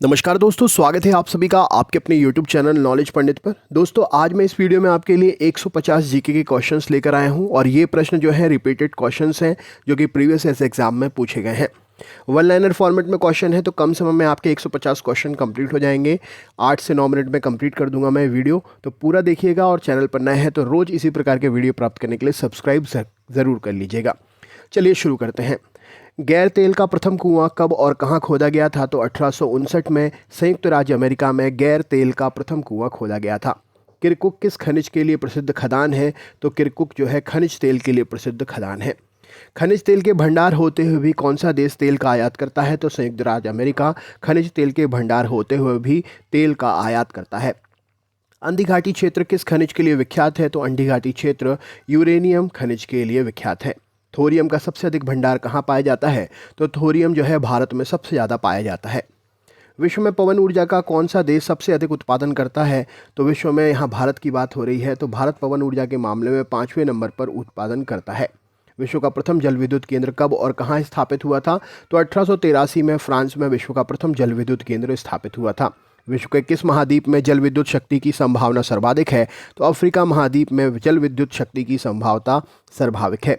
नमस्कार दोस्तों, स्वागत है आप सभी का आपके अपने YouTube चैनल नॉलेज पंडित पर। दोस्तों, आज मैं इस वीडियो में आपके लिए 150 जीके के क्वेश्चंस लेकर आया हूं और ये प्रश्न जो है रिपीटेड क्वेश्चंस हैं जो कि प्रीवियस ऐसे एग्जाम में पूछे गए हैं। वन लाइनर फॉर्मेट में क्वेश्चन है तो कम समय में आपके 150 क्वेश्चन कंप्लीट हो जाएंगे। 8 से 9 मिनट में कंप्लीट कर दूंगा मैं वीडियो, तो पूरा देखिएगा और चैनल पर नए हैं तो रोज़ इसी प्रकार के वीडियो प्राप्त करने के लिए सब्सक्राइब ज़रूर कर लीजिएगा। चलिए शुरू करते हैं। गैर तेल का प्रथम कुआं कब और कहां खोदा गया था? तो 1859 में संयुक्त राज्य अमेरिका में गैर तेल का प्रथम कुआं खोदा गया था। किरकुक किस खनिज के लिए प्रसिद्ध खदान है? तो किरकुक जो है खनिज तेल के लिए प्रसिद्ध खदान है। खनिज तेल के भंडार होते हुए भी कौन सा देश तेल का आयात करता है? तो संयुक्त राज्य अमेरिका खनिज तेल के भंडार होते हुए भी तेल का आयात करता है। अंधी घाटी क्षेत्र किस खनिज के लिए विख्यात है? तो अंधी घाटी क्षेत्र यूरेनियम खनिज के लिए विख्यात है। थोरियम का सबसे अधिक भंडार कहाँ पाया जाता है? तो थोरियम जो है भारत में सबसे ज़्यादा पाया जाता है। विश्व में पवन ऊर्जा का कौन सा देश सबसे अधिक उत्पादन करता है? तो विश्व में यहाँ भारत की बात हो रही है, तो भारत पवन ऊर्जा के मामले में 5वें नंबर पर उत्पादन करता है। विश्व का प्रथम जल विद्युत केंद्र कब और कहाँ स्थापित हुआ था? तो 1883 में फ्रांस में विश्व का प्रथम जल विद्युत केंद्र स्थापित हुआ था। विश्व के किस महाद्वीप में जल विद्युत शक्ति की संभावना सर्वाधिक है? तो अफ्रीका महाद्वीप में जल विद्युत शक्ति की संभावना सर्वाधिक है।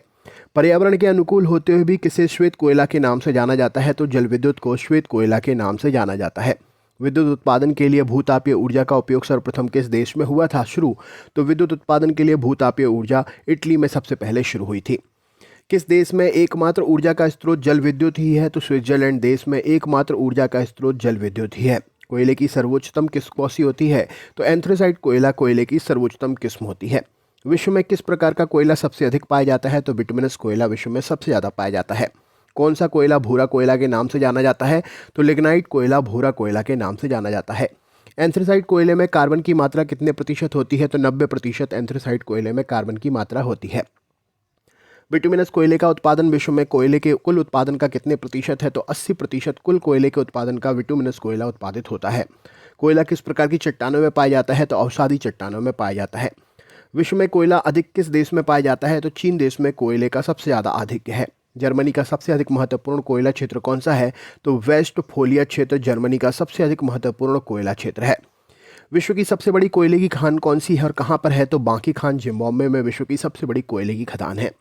पर्यावरण के अनुकूल होते हुए भी किसे श्वेत कोयला के नाम से जाना जाता है? तो जल विद्युत को श्वेत कोयला के नाम से जाना जाता है। विद्युत उत्पादन के लिए भूतापीय ऊर्जा का उपयोग सर्वप्रथम किस देश में हुआ था शुरू? तो विद्युत उत्पादन के लिए भूतापीय ऊर्जा इटली में सबसे पहले शुरू हुई थी। किस देश में एकमात्र ऊर्जा का स्रोत जल विद्युत ही है? तो स्विट्जरलैंड देश में एकमात्र ऊर्जा का स्रोत जल विद्युत ही है। कोयले की सर्वोच्चतम किस्म कौन सी होती है? तो एंथ्रेसाइट कोयला कोयले की सर्वोच्चतम किस्म होती है। विश्व में किस प्रकार का कोयला सबसे अधिक पाया जाता है? तो बिटुमिनस कोयला विश्व में सबसे ज़्यादा पाया जाता है। कौन सा कोयला भूरा कोयला के नाम से जाना जाता है? तो लिग्नाइट कोयला भूरा कोयला के नाम से जाना जाता है। एंथ्रेसाइट कोयले में कार्बन की मात्रा कितने प्रतिशत होती है? तो 90% एंथ्रेसाइट कोयले में कार्बन की मात्रा होती है। बिटुमिनस कोयले का उत्पादन विश्व में कोयले के कुल उत्पादन का कितने प्रतिशत है? तो 80% कुल कोयले के उत्पादन का बिटुमिनस कोयला उत्पादित होता है। कोयला किस प्रकार की चट्टानों में पाया जाता है? तो अवसादी चट्टानों में पाया जाता है। विश्व में कोयला अधिक किस देश में पाया जाता है? तो चीन देश में कोयले का सबसे ज़्यादा आधिक्य है। जर्मनी का सबसे अधिक महत्वपूर्ण कोयला क्षेत्र कौन सा है? तो वेस्टफोलिया क्षेत्र जर्मनी का सबसे अधिक महत्वपूर्ण कोयला क्षेत्र है। विश्व की सबसे बड़ी कोयले की खान कौन सी है और कहाँ पर है? तो बांकी खान जिम्बाब्वे में विश्व की सबसे बड़ी कोयले की खदान है।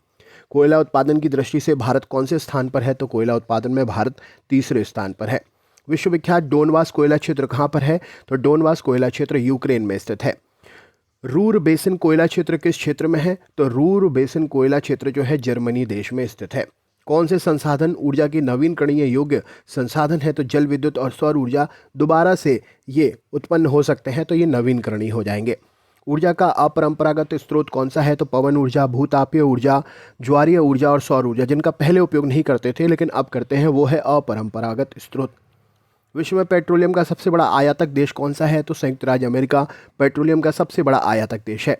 कोयला उत्पादन की दृष्टि से भारत कौन से स्थान पर है? तो कोयला उत्पादन में भारत तीसरे स्थान पर है। विश्वविख्यात डोनबास कोयला क्षेत्र कहाँ पर है? तो डोनबास कोयला क्षेत्र यूक्रेन में स्थित है। रूर बेसिन कोयला क्षेत्र किस क्षेत्र में है? तो रूर बेसिन कोयला क्षेत्र जो है जर्मनी देश में स्थित है। कौन से संसाधन ऊर्जा के नवीनकरणीय योग्य संसाधन है? तो जल विद्युत और सौर ऊर्जा दोबारा से ये उत्पन्न हो सकते हैं, तो ये नवीनकरणीय हो जाएंगे। ऊर्जा का अपरंपरागत स्रोत कौन सा है? तो पवन ऊर्जा, भूतापीय ऊर्जा, ज्वारीय ऊर्जा और सौर ऊर्जा। जिनका पहले उपयोग नहीं करते थे लेकिन अब करते हैं, वो है अपरंपरागत स्रोत। विश्व में पेट्रोलियम का सबसे बड़ा आयातक देश कौन सा है? तो संयुक्त राज्य अमेरिका पेट्रोलियम का सबसे बड़ा आयातक देश है।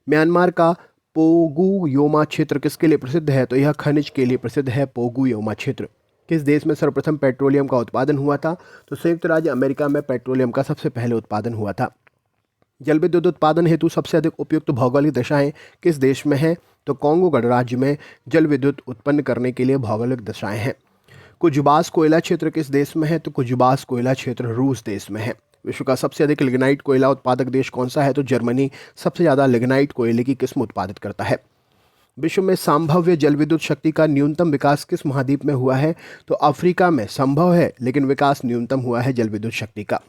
म्यांमार का पोगु योमा क्षेत्र किसके लिए प्रसिद्ध है? तो यह खनिज के लिए प्रसिद्ध है। पोगु योमा क्षेत्र किस देश में सर्वप्रथम पेट्रोलियम का उत्पादन हुआ था? तो संयुक्त राज्य अमेरिका में पेट्रोलियम का सबसे पहले उत्पादन हुआ था। जल विद्युत उत्पादन हेतु सबसे अधिक उपयुक्त भौगोलिक दशाएं किस देश में हैं? तो कॉन्गो गणराज्य में जल विद्युत उत्पन्न करने के लिए भौगोलिक दशाएं हैं। कुजुबास कोयला क्षेत्र किस देश में है? तो कुजुबास कोयला क्षेत्र रूस देश में है। विश्व का सबसे अधिक लिग्नाइट कोयला उत्पादक देश कौन सा है? तो जर्मनी सबसे ज़्यादा लिग्नाइट कोयले की किस्म उत्पादित करता है। विश्व में संभाव्य जल विद्युत शक्ति का न्यूनतम विकास किस महाद्वीप में हुआ है? तो अफ्रीका में संभव है लेकिन विकास न्यूनतम हुआ है जल विद्युत शक्ति का।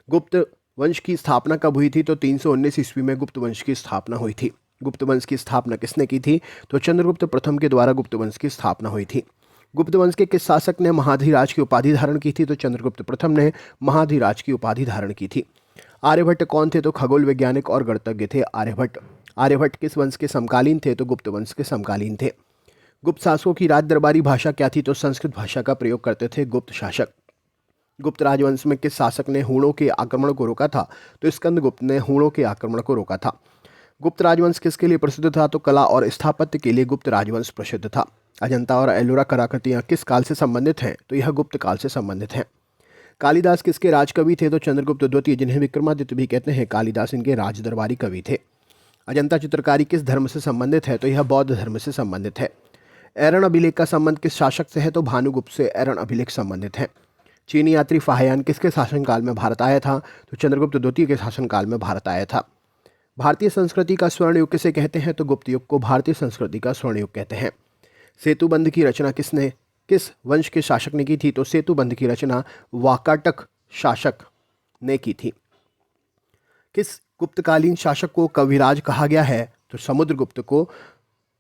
गुप्त वंश की स्थापना कब हुई थी? तो 319 ईस्वी में गुप्त वंश की स्थापना हुई थी। गुप्त वंश की स्थापना किसने की थी? तो चंद्रगुप्त प्रथम के द्वारा गुप्त वंश की स्थापना हुई थी। गुप्त वंश के किस शासक ने महाधिराज की उपाधि धारण की थी? तो चंद्रगुप्त प्रथम ने महाधिराज की उपाधि धारण की थी। आर्यभट्ट कौन थे? तो खगोल वैज्ञानिक और गणितज्ञ थे आर्यभट्ट। आर्यभट्ट किस वंश के समकालीन थे? तो गुप्त वंश के समकालीन थे। गुप्त शासकों की राज दरबारी भाषा क्या थी? तो संस्कृत भाषा का प्रयोग करते थे गुप्त शासक। गुप्त राजवंश में किस शासक ने हूणों के आक्रमण को रोका था? तो स्कंदगुप्त ने हूणों के आक्रमण को रोका था। गुप्त राजवंश किसके लिए प्रसिद्ध था? तो कला और स्थापत्य के लिए गुप्त राजवंश प्रसिद्ध था। अजंता और एलोरा कलाकृतियाँ किस काल से संबंधित हैं? तो यह गुप्त काल से संबंधित हैं। कालिदास किसके राजकवि थे? तो चंद्रगुप्त द्वितीय, जिन्हें विक्रमादित्य भी कहते हैं। कालिदास इनके राजदरबारी कवि थे। अजंता चित्रकारी किस धर्म से संबंधित है? तो यह बौद्ध धर्म से संबंधित है। एरण अभिलेख का संबंध किस शासक से है? तो भानुगुप्त से एरण अभिलेख संबंधित है। चीनी यात्री फाहियान किसके शासनकाल में भारत आया था? तो चंद्रगुप्त द्वितीय के शासनकाल में भारत आया था। भारतीय संस्कृति का स्वर्ण युग किसे कहते हैं? तो गुप्त युग को भारतीय संस्कृति का स्वर्ण युग कहते हैं। सेतुबंध की रचना किस वंश के शासक ने की थी? तो सेतुबंध की रचना वाकाटक शासक ने की थी। किस गुप्तकालीन शासक को कविराज कहा गया है? तो समुद्रगुप्त को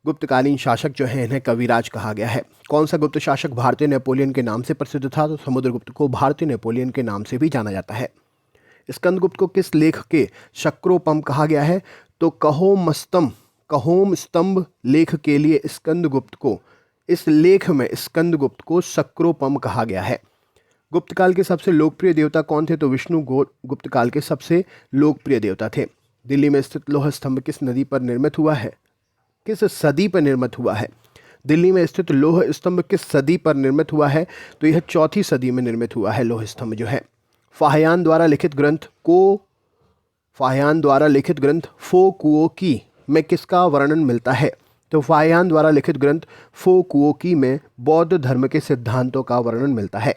गुप्तकालीन शासक जो है इन्हें कविराज कहा गया है। कौन सा गुप्त शासक भारतीय नेपोलियन के नाम से प्रसिद्ध था? तो समुद्रगुप्त को भारतीय नेपोलियन के नाम से भी जाना जाता है। स्कंदगुप्त को किस लेख के शक्रोपम कहा गया है? तो कहोम स्तंभ लेख के लिए स्कंदगुप्त को, इस लेख में स्कंदगुप्त को शक्रोपम कहा गया है। गुप्त काल के सबसे लोकप्रिय देवता कौन थे? तो विष्णु गुप्त काल के सबसे लोकप्रिय देवता थे। दिल्ली में स्थित लौह स्तंभ किस नदी पर निर्मित हुआ है? किस सदी पर निर्मित हुआ है? दिल्ली में स्थित लौह स्तंभ किस सदी पर निर्मित हुआ है? तो यह 4वीं सदी में निर्मित हुआ है लौह स्तंभ जो है। फाहियान द्वारा लिखित ग्रंथ फो कुओ की में किसका वर्णन मिलता है? तो फाहियान द्वारा लिखित ग्रंथ फो कुओ की में बौद्ध धर्म के सिद्धांतों का वर्णन मिलता है।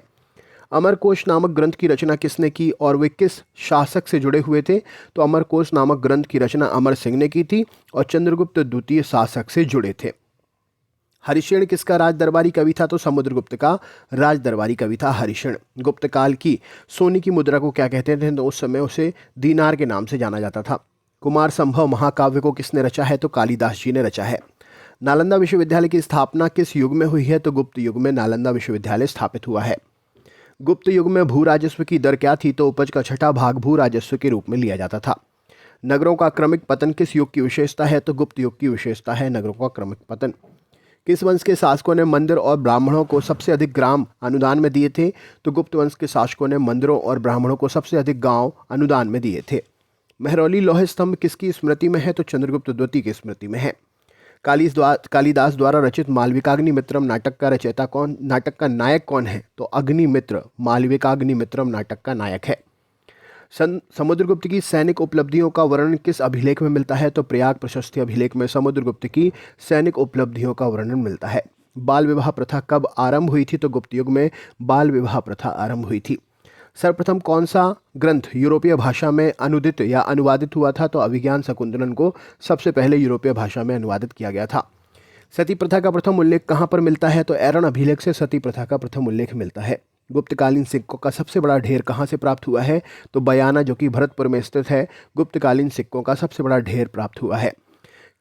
अमरकोश नामक ग्रंथ की रचना किसने की और वे किस शासक से जुड़े हुए थे? तो अमरकोश नामक ग्रंथ की रचना अमर सिंह ने की थी और चंद्रगुप्त द्वितीय शासक से जुड़े थे। हरिशेन किसका राज दरबारी कवि था? तो समुद्रगुप्त का राज दरबारी कवि था हरिशेन। गुप्त काल की सोने की मुद्रा को क्या कहते थे? तो उस समय उसे दीनार के नाम से जाना जाता था। कुमार संभव महाकाव्य को किसने रचा है? तो कालिदास जी ने रचा है। नालंदा विश्वविद्यालय की स्थापना किस युग में हुई है? तो गुप्त युग में नालंदा विश्वविद्यालय स्थापित हुआ है। गुप्त युग में भू राजस्व की दर क्या थी? तो उपज का 6ठा भाग भू राजस्व के रूप में लिया जाता था। नगरों का क्रमिक पतन किस युग की विशेषता है? तो गुप्त युग की विशेषता है नगरों का क्रमिक पतन। किस वंश के शासकों ने मंदिर और ब्राह्मणों को सबसे अधिक ग्राम अनुदान में दिए थे? तो गुप्त वंश के शासकों ने मंदिरों और ब्राह्मणों को सबसे अधिक गांव अनुदान में दिए थे। महरौली लौह स्तंभ किसकी स्मृति में है? तो चंद्रगुप्त द्वितीय की स्मृति में है। कालिदास द्वारा रचित मालविकाग्निमित्रम नाटक का नायक कौन है? तो अग्निमित्र मालविकाग्निमित्रम नाटक का नायक है। समुद्रगुप्त की सैनिक उपलब्धियों का वर्णन किस अभिलेख में मिलता है? तो प्रयाग प्रशस्ति अभिलेख में समुद्रगुप्त की सैनिक उपलब्धियों का वर्णन मिलता है। बाल विवाह प्रथा कब आरंभ हुई थी? तो गुप्त युग में बाल विवाह प्रथा आरंभ हुई थी। सर्वप्रथम कौन सा ग्रंथ यूरोपीय भाषा में अनुदित या अनुवादित हुआ था? तो अभिज्ञान शकुंतलन को सबसे पहले यूरोपीय भाषा में अनुवादित किया गया था। सती प्रथा का प्रथम उल्लेख कहाँ पर मिलता है? तो एरन अभिलेख से सती प्रथा का प्रथम उल्लेख मिलता है। गुप्तकालीन सिक्कों का सबसे बड़ा ढेर कहाँ से प्राप्त हुआ है? तो बयाना जो कि भरतपुर में स्थित है, गुप्तकालीन सिक्कों का सबसे बड़ा ढेर प्राप्त हुआ है।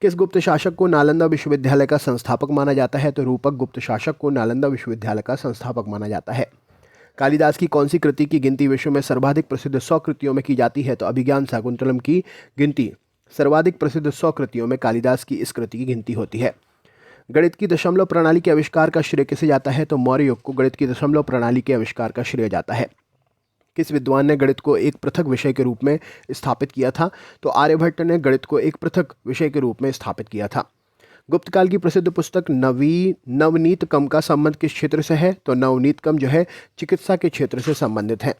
किस गुप्त शासक को नालंदा विश्वविद्यालय का संस्थापक माना जाता है? तो रूपक गुप्त शासक को नालंदा विश्वविद्यालय का संस्थापक माना जाता है। कालिदास की कौन सी कृति की गिनती विश्व में सर्वाधिक प्रसिद्ध 100 कृतियों में की जाती है? तो अभिज्ञान शाकुंतलम की गिनती सर्वाधिक प्रसिद्ध 100 कृतियों में कालिदास की इस कृति की गिनती होती है। गणित की दशमलव प्रणाली के आविष्कार का श्रेय किसे जाता है? तो मौर्य युग को गणित की दशमलव प्रणाली के आविष्कार का श्रेय जाता है। किस विद्वान ने गणित को एक पृथक विषय के रूप में स्थापित किया था? तो आर्यभट्ट ने गणित को एक पृथक विषय के रूप में स्थापित किया था। गुप्तकाल की प्रसिद्ध पुस्तक नवनीतकम का संबंध किस क्षेत्र से है? तो नवनीतकम जो है चिकित्सा के क्षेत्र से संबंधित है।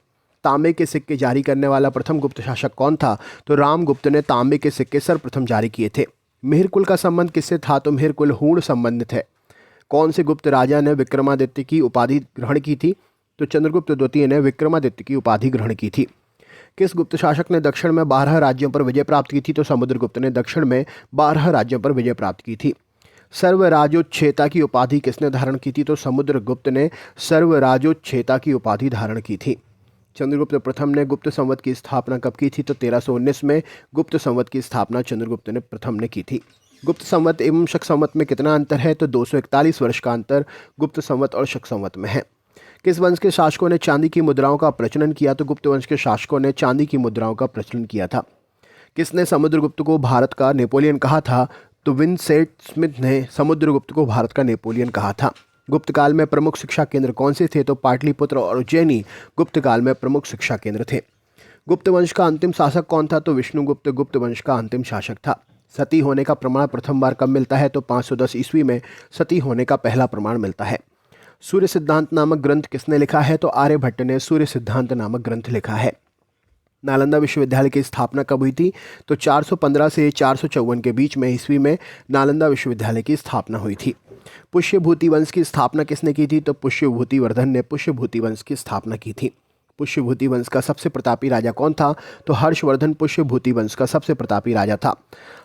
तांबे के सिक्के जारी करने वाला प्रथम गुप्त शासक कौन था? तो रामगुप्त ने तांबे के सिक्के सर्वप्रथम जारी किए थे। मिहिरकुल का संबंध किससे था? तो मिहिरकुल हूण संबंधित है। कौन से गुप्त राजा ने विक्रमादित्य की उपाधि ग्रहण की थी? तो चंद्रगुप्त द्वितीय ने विक्रमादित्य की उपाधि ग्रहण की थी। किस गुप्त शासक ने दक्षिण में 12 राज्यों पर विजय प्राप्त की थी? तो समुद्रगुप्त ने दक्षिण में 12 राज्यों पर विजय प्राप्त की थी। सर्वराजोच्छेता की उपाधि किसने धारण की थी? तो समुद्रगुप्त ने सर्वराजोच्छेता की उपाधि धारण की थी। चंद्रगुप्त प्रथम ने गुप्त संवत की स्थापना कब की थी? तो 1319 में गुप्त संवत की स्थापना चंद्रगुप्त ने प्रथम ने की थी। गुप्त संवत एवं शक संवत में कितना अंतर है? तो 241 वर्ष का अंतर गुप्त संवत और शक संवत में है। किस वंश के शासकों ने चांदी की मुद्राओं का प्रचलन किया? तो गुप्त वंश के शासकों ने चांदी की मुद्राओं का प्रचलन किया था। किसने समुद्रगुप्त को भारत का नेपोलियन कहा था? तो विंसेंट स्मिथ ने समुद्रगुप्त को भारत का नेपोलियन कहा था। गुप्त काल में प्रमुख शिक्षा केंद्र कौन से थे? तो पाटलिपुत्र और उज्जैनी गुप्त काल में प्रमुख शिक्षा केंद्र थे। गुप्त वंश का अंतिम शासक कौन था? तो विष्णुगुप्त गुप्त वंश का अंतिम शासक था। सती होने का प्रमाण प्रथम बार कब मिलता है? तो 510 ईस्वी में सती होने का पहला प्रमाण मिलता है। सूर्य सिद्धांत नामक ग्रंथ किसने लिखा है? तो आर्यभट्ट ने सूर्य सिद्धांत नामक ग्रंथ लिखा है। नालंदा विश्वविद्यालय की स्थापना कब हुई थी? तो 415 से 454 के बीच में ईस्वी में नालंदा विश्वविद्यालय की स्थापना हुई थी। पुष्यभूति वंश की स्थापना किसने की थी? तो पुष्यभूतिवर्धन ने पुष्यभूति वंश की स्थापना की थी। पुष्यभूति वंश का सबसे प्रतापी राजा कौन था? तो हर्षवर्धन पुष्यभूति वंश का सबसे प्रतापी राजा था।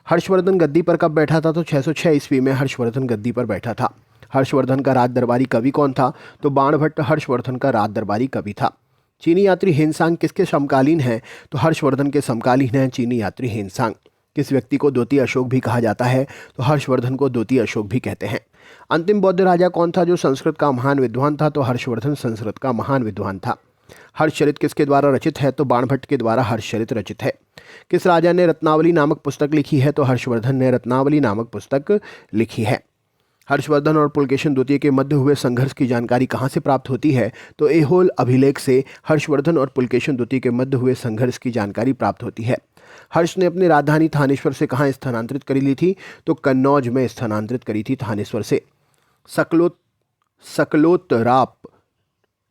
हर्षवर्धन गद्दी पर कब बैठा था? तो 606 ईस्वी में हर्षवर्धन गद्दी पर बैठा था। हर्षवर्धन का राज दरबारी कवि कौन था? तो बाणभट्ट हर्षवर्धन का राज दरबारी कवि था। चीनी यात्री हेनसांग किसके समकालीन हैं? तो हर्षवर्धन के समकालीन हैं चीनी यात्री हेनसांग। किस व्यक्ति को द्वितीय अशोक भी कहा जाता है? तो हर्षवर्धन को द्वितीय अशोक भी कहते हैं। अंतिम बौद्ध राजा कौन था जो संस्कृत का महान विद्वान था? तो हर्षवर्धन संस्कृत का महान विद्वान था। हर्षचरित किसके द्वारा रचित है? तो बाणभट्ट के द्वारा हर्षचरित रचित है। किस राजा ने रत्नावली नामक पुस्तक लिखी है? तो हर्षवर्धन ने रत्नावली नामक पुस्तक लिखी है। हर्षवर्धन और पुलकेशिन द्वितीय के मध्य हुए संघर्ष की जानकारी कहाँ से प्राप्त होती है? तो ऐहोल अभिलेख से हर्षवर्धन और पुलकेशिन द्वितीय के मध्य हुए संघर्ष की जानकारी प्राप्त होती है। हर्ष ने अपनी राजधानी थानेश्वर से कहाँ स्थानांतरित करी ली थी? तो कन्नौज में स्थानांतरित करी थी थानेश्वर से।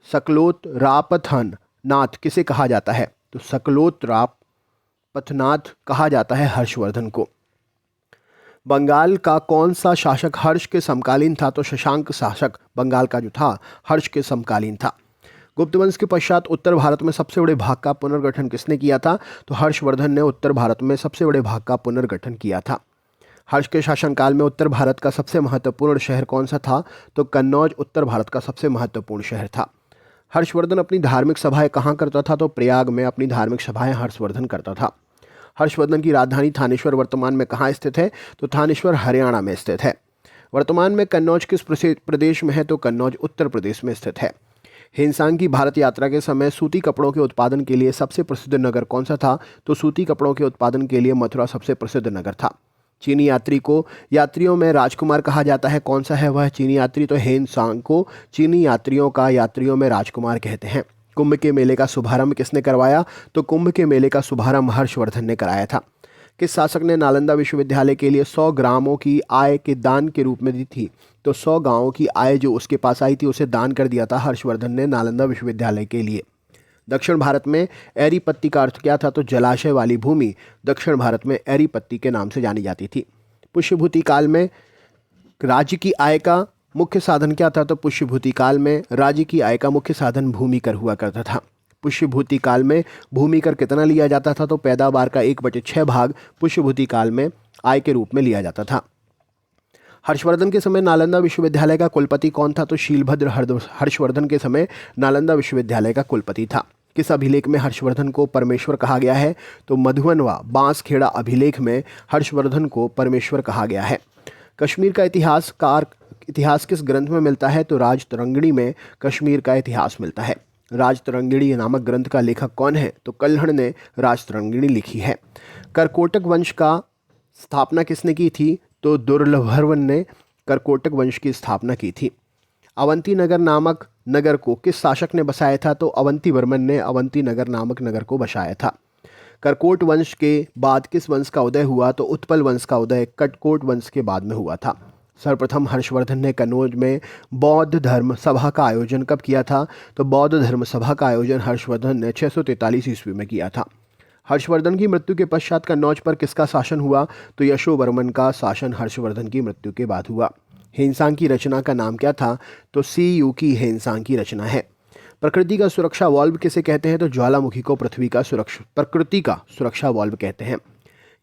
सकलोतरापथन नाथ किसे कहा जाता है? तो सकलोतरापथनाथ कहा जाता है हर्षवर्धन को। बंगाल का कौन सा शासक हर्ष के समकालीन था? तो शशांक शासक बंगाल का जो था हर्ष के समकालीन था। गुप्त वंश के पश्चात उत्तर भारत में सबसे बड़े भाग का पुनर्गठन किसने किया था? तो हर्षवर्धन ने उत्तर भारत में सबसे बड़े भाग का पुनर्गठन किया था। हर्ष के शासनकाल में उत्तर भारत का सबसे महत्वपूर्ण शहर कौन सा था? तो कन्नौज उत्तर भारत का सबसे महत्वपूर्ण शहर था। हर्षवर्धन अपनी धार्मिक सभाएं कहाँ करता था? तो प्रयाग में अपनी धार्मिक सभाएं हर्षवर्धन करता था। हर्षवर्धन की राजधानी थानेश्वर वर्तमान में कहाँ स्थित है? तो थानेश्वर हरियाणा में स्थित है। वर्तमान में कन्नौज किस प्रदेश में है? तो कन्नौज उत्तर प्रदेश में स्थित है। हेनसांग की भारत यात्रा के समय सूती कपड़ों के उत्पादन के लिए सबसे प्रसिद्ध नगर कौन सा था? तो सूती कपड़ों के उत्पादन के लिए मथुरा सबसे प्रसिद्ध नगर था। चीनी यात्री को यात्रियों में राजकुमार कहा जाता है, कौन सा है वह चीनी यात्री? तो हेनसांग को चीनी यात्रियों का यात्रियों में राजकुमार कहते हैं। कुंभ के मेले का शुभारंभ किसने करवाया? तो कुंभ के मेले का शुभारंभ हर्षवर्धन ने कराया था। किस शासक ने नालंदा विश्वविद्यालय के लिए 100 ग्रामों की आय के दान के रूप में दी थी? तो 100 गांवों की आय जो उसके पास आई थी उसे दान कर दिया था हर्षवर्धन ने नालंदा विश्वविद्यालय के लिए। दक्षिण भारत में एरीपत्ती का अर्थ क्या था? तो जलाशय वाली भूमि दक्षिण भारत में एरीपत्ती के नाम से जानी जाती थी। पुष्यभूति काल में राज्य की आय का मुख्य साधन क्या था? तो पुष्यभूति काल में राज्य की आय का मुख्य साधन भूमिकर हुआ करता था। पुष्यभूति काल में भूमिकर कितना लिया जाता था? तो पैदावार का 1/6 भाग पुष्यभूति काल में आय के रूप में लिया जाता था। हर्षवर्धन के समय नालंदा विश्वविद्यालय का कुलपति कौन था? तो शीलभद्र हर्षवर्धन के समय नालंदा विश्वविद्यालय का कुलपति था। किस अभिलेख में हर्षवर्धन को परमेश्वर कहा गया है? तो मधुबनवा बांसखेड़ा अभिलेख में हर्षवर्धन को परमेश्वर कहा गया है। कश्मीर का इतिहास किस ग्रंथ में मिलता है? तो राजतरंगिणी में कश्मीर का इतिहास मिलता है। राजतरंगिणी नामक ग्रंथ का लेखक कौन है? तो कल्हड़ ने राजतरंगिणी लिखी है। करकोटक वंश का स्थापना किसने की थी? तो दुर्लभवर्मन ने करकोटक वंश की स्थापना की थी। अवंती नगर नामक नगर को किस शासक ने बसाया था? तो अवंतीवर्मन ने अवंती नगर नामक नगर को बसाया था। करकोट वंश के बाद किस वंश का उदय हुआ? तो उत्पल वंश का उदय कटकोट वंश के बाद में हुआ था। सर्वप्रथम हर्षवर्धन ने कन्नौज में बौद्ध धर्म सभा का आयोजन कब किया था? तो बौद्ध धर्म सभा का आयोजन हर्षवर्धन ने 643 ईस्वी में किया था। हर्षवर्धन की मृत्यु के पश्चात कन्नौज पर किसका शासन हुआ? तो यशोवर्मन का शासन हर्षवर्धन की मृत्यु के बाद हुआ। हेनसांग की रचना का नाम क्या था? तो CU की हेनसांग की रचना है। प्रकृति का सुरक्षा वाल्व किसे कहते हैं? तो ज्वालामुखी को प्रकृति का सुरक्षा वाल्व कहते हैं।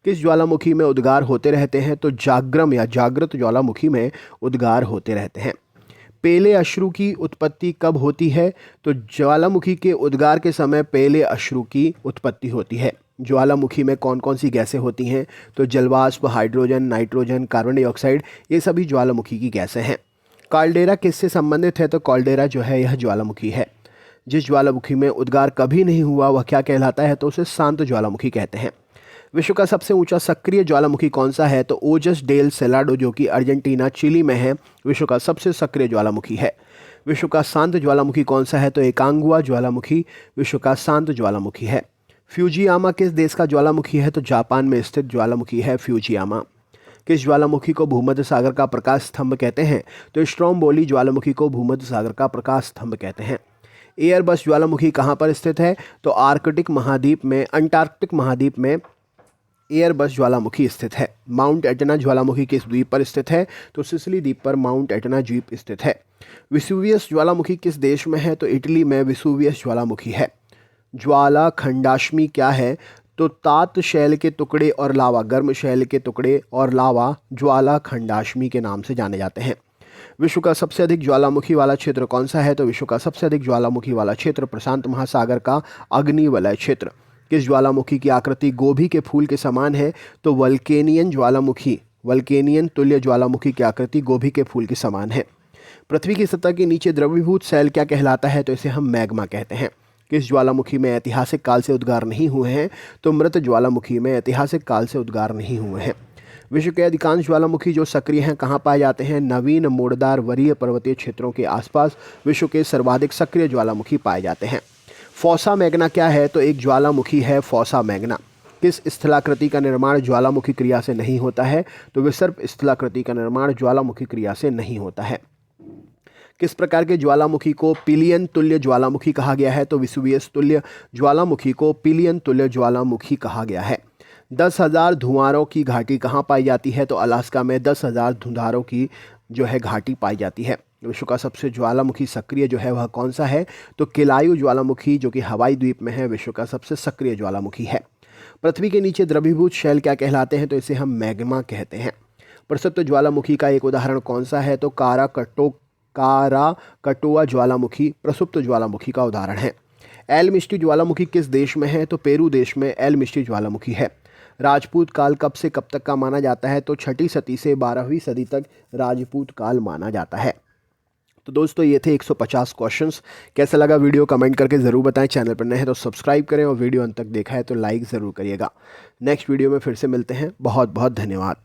किस ज्वालामुखी में उद्गार होते रहते हैं? तो जागृम या जागृत ज्वालामुखी में उद्गार होते रहते हैं। पेले अश्रु की उत्पत्ति कब होती है? तो ज्वालामुखी के उद्गार के समय पेले अश्रु की उत्पत्ति होती है। ज्वालामुखी में कौन कौन सी गैसें होती हैं? तो जलवाष्प, हाइड्रोजन, नाइट्रोजन, कार्बन डाइऑक्साइड, ये सभी ज्वालामुखी की गैसें हैं। काल्डेरा किससे संबंधित है? तो काल्डेरा जो है यह ज्वालामुखी है। जिस ज्वालामुखी में उद्गार कभी नहीं हुआ वह क्या कहलाता है? तो उसे शांत ज्वालामुखी कहते हैं। विश्व का सबसे ऊंचा सक्रिय ज्वालामुखी कौन सा है? तो ओजस डेल सेलाडो जो कि अर्जेंटीना चिली में है, विश्व का सबसे सक्रिय ज्वालामुखी है। विश्व का शांत ज्वालामुखी कौन सा है? तो एकांगुआ ज्वालामुखी विश्व का शांत ज्वालामुखी है। फ्यूजियामा किस देश का ज्वालामुखी है? तो जापान में स्थित ज्वालामुखी है फ्यूजियामा। किस ज्वालामुखी को भूमध्य सागर का प्रकाश स्तंभ कहते हैं? तो स्ट्रोम्बोली ज्वालामुखी को भूमध्य सागर का प्रकाश स्तंभ कहते हैं। एयरबस ज्वालामुखी कहाँ पर स्थित है? तो अंटार्कटिक महाद्वीप में एयरबस ज्वालामुखी स्थित है? माउंट एटना ज्वालामुखी किस द्वीप पर स्थित है? तो सिसिली द्वीप पर माउंट एटना द्वीप स्थित है। विसुवियस ज्वालामुखी किस देश में है? तो इटली में विसुवियस ज्वालामुखी है। ज्वाला खंडाश्मी क्या है? तो तात शैल के टुकड़े और लावा, गर्म शैल के टुकड़े और लावा ज्वाला खंडाश्मी के नाम से जाने जाते हैं। विश्व का सबसे अधिक ज्वालामुखी वाला क्षेत्र कौन सा है? तो विश्व का सबसे अधिक ज्वालामुखी वाला क्षेत्र प्रशांत महासागर का अग्निवलय क्षेत्र। किस ज्वालामुखी की आकृति गोभी के फूल के समान है? तो वल्केनियन ज्वालामुखी, वल्केनियन तुल्य ज्वालामुखी की आकृति गोभी के फूल के समान है। पृथ्वी की सतह के नीचे द्रवीभूत शैल क्या कहलाता है? तो इसे हम मैग्मा कहते हैं। किस ज्वालामुखी में ऐतिहासिक काल से उद्गार नहीं हुए हैं? तो मृत ज्वालामुखी में ऐतिहासिक काल से उद्गार नहीं हुए हैं। विश्व के अधिकांश ज्वालामुखी जो सक्रिय हैं कहाँ पाए जाते हैं? नवीन मोड़दार वरीय पर्वतीय क्षेत्रों के आसपास विश्व के सर्वाधिक सक्रिय ज्वालामुखी पाए जाते हैं। फॉसा मैग्ना क्या है? तो एक ज्वालामुखी है फॉसा मैग्ना। किस स्थलाकृति का निर्माण ज्वालामुखी क्रिया से नहीं होता है? तो विसर्प स्थलाकृति का निर्माण ज्वालामुखी क्रिया से नहीं होता है। किस प्रकार के ज्वालामुखी को पिलियन तुल्य ज्वालामुखी कहा गया है? तो विसुवियस तुल्य ज्वालामुखी को पिलियन तुल्य ज्वालामुखी कहा गया है। 10,000 धुआंरों की घाटी कहाँ पाई जाती है? तो अलास्का में 10,000 धुआंरों की जो है घाटी पाई जाती है। विश्व का सबसे ज्वालामुखी सक्रिय जो है वह कौन सा है? तो किलायु ज्वालामुखी जो कि हवाई द्वीप में है विश्व का सबसे सक्रिय ज्वालामुखी है। पृथ्वी के नीचे द्रवीभूत शैल क्या कहलाते हैं? तो इसे हम मैग्मा कहते हैं। प्रसुप्त ज्वालामुखी का एक उदाहरण कौन सा है? तो काराकटोआ ज्वालामुखी प्रसुप्त ज्वालामुखी का उदाहरण है। एल मिस्टी ज्वालामुखी किस देश में है? तो पेरू देश में एल मिस्टी ज्वालामुखी है। राजपूत काल कब से कब तक का माना जाता है? तो 6ठी सदी से 12वीं सदी तक राजपूत काल माना जाता है। तो दोस्तों ये थे 150 क्वेश्चंस। कैसा लगा वीडियो कमेंट करके ज़रूर बताएं। चैनल पर नए हैं तो सब्सक्राइब करें और वीडियो अंत तक देखा है तो लाइक ज़रूर करिएगा। नेक्स्ट वीडियो में फिर से मिलते हैं। बहुत बहुत धन्यवाद।